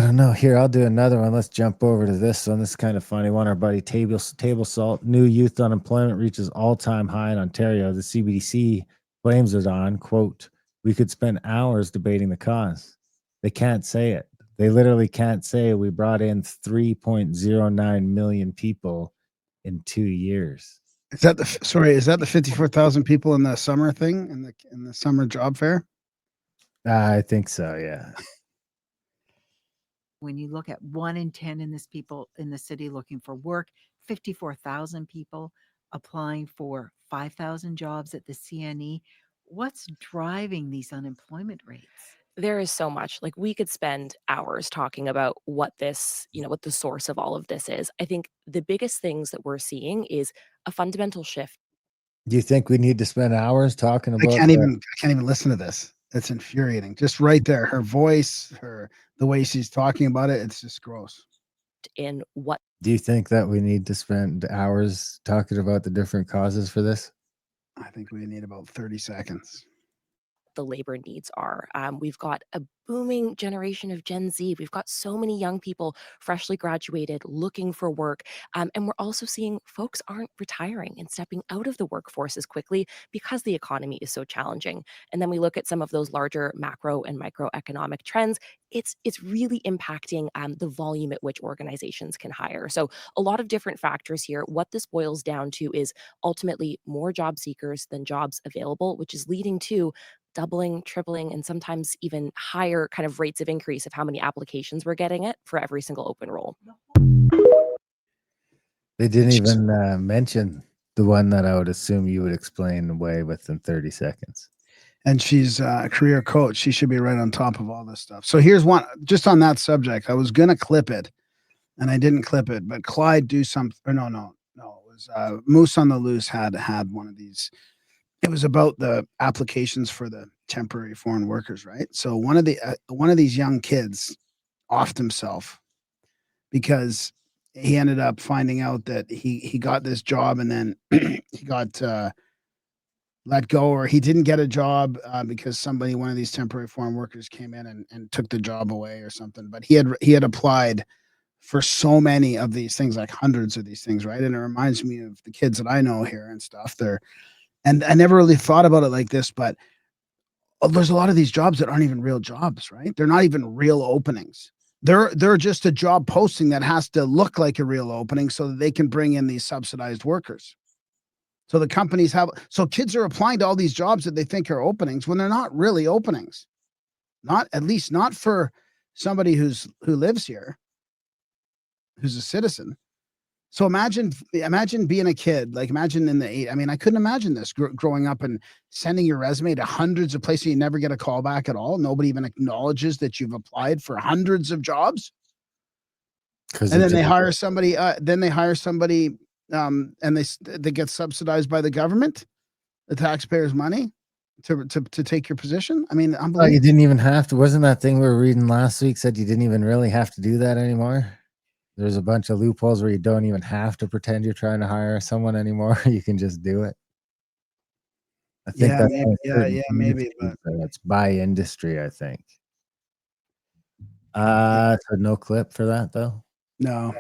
I don't know. Here, I'll do another one. Let's jump over to this one. This is kind of funny. One, our buddy Table Salt. New youth unemployment reaches all-time high in Ontario. The CBC blames it on, quote, we could spend hours debating the cause. They can't say it. They literally can't say we brought in 3.09 million people in 2 years. Is that the 54,000 people in the summer thing in the summer job fair? I think so, yeah. When you look at 1 in 10 in the city looking for work, 54,000 people applying for 5,000 jobs at the CNE, what's driving these unemployment rates? There is so much. Like, we could spend hours talking about what this, what the source of all of this is. I think the biggest things that we're seeing is a fundamental shift. Do you think we need to spend hours talking about I can't even listen to this. It's infuriating. Just right there. Her voice, the way she's talking about it, it's just gross. In what do you think that we need to spend hours talking about the different causes for this? I think we need about 30 seconds. The labor needs are. We've got a booming generation of Gen Z. We've got so many young people freshly graduated looking for work. And we're also seeing folks aren't retiring and stepping out of the workforce as quickly because the economy is so challenging. And then we look at some of those larger macro and microeconomic trends. It's really impacting the volume at which organizations can hire. So a lot of different factors here. What this boils down to is ultimately more job seekers than jobs available, which is leading to doubling, tripling, and sometimes even higher kind of rates of increase of how many applications we're getting it for every single open role. They didn't even mention the one that I would assume you would explain away within 30 seconds. And she's a career coach. She should be right on top of all this stuff. So here's one, just on that subject. I was going to clip it, and I didn't clip it, but Clyde do something. Or no. It was Moose on the Loose had one of these. It was about the applications for the temporary foreign workers, right? So one of these young kids offed himself because he ended up finding out that he got this job and then he got let go, or he didn't get a job because one of these temporary foreign workers came in and took the job away or something. But he had applied for so many of these things, like hundreds of these things, right? And it reminds me of the kids that I know here and stuff. And I never really thought about it like this, but there's a lot of these jobs that aren't even real jobs, right? They're not even real openings. They're just a job posting that has to look like a real opening so that they can bring in these subsidized workers. So the companies so kids are applying to all these jobs that they think are openings when they're not really openings. At least not for somebody who lives here, who's a citizen. So imagine being a kid, like imagine in the I mean, I couldn't imagine this growing up and sending your resume to hundreds of places. You never get a call back at all. Nobody even acknowledges that you've applied for hundreds of jobs. And then they hire somebody. And they get subsidized by the government, the taxpayers' money to take your position. I mean, unbelievable. You didn't even have to. Wasn't that thing we were reading last week said you didn't even really have to do that anymore? There's a bunch of loopholes where you don't even have to pretend you're trying to hire someone anymore. You can just do it. I think maybe, but it's by industry, I think. So no clip for that though? No.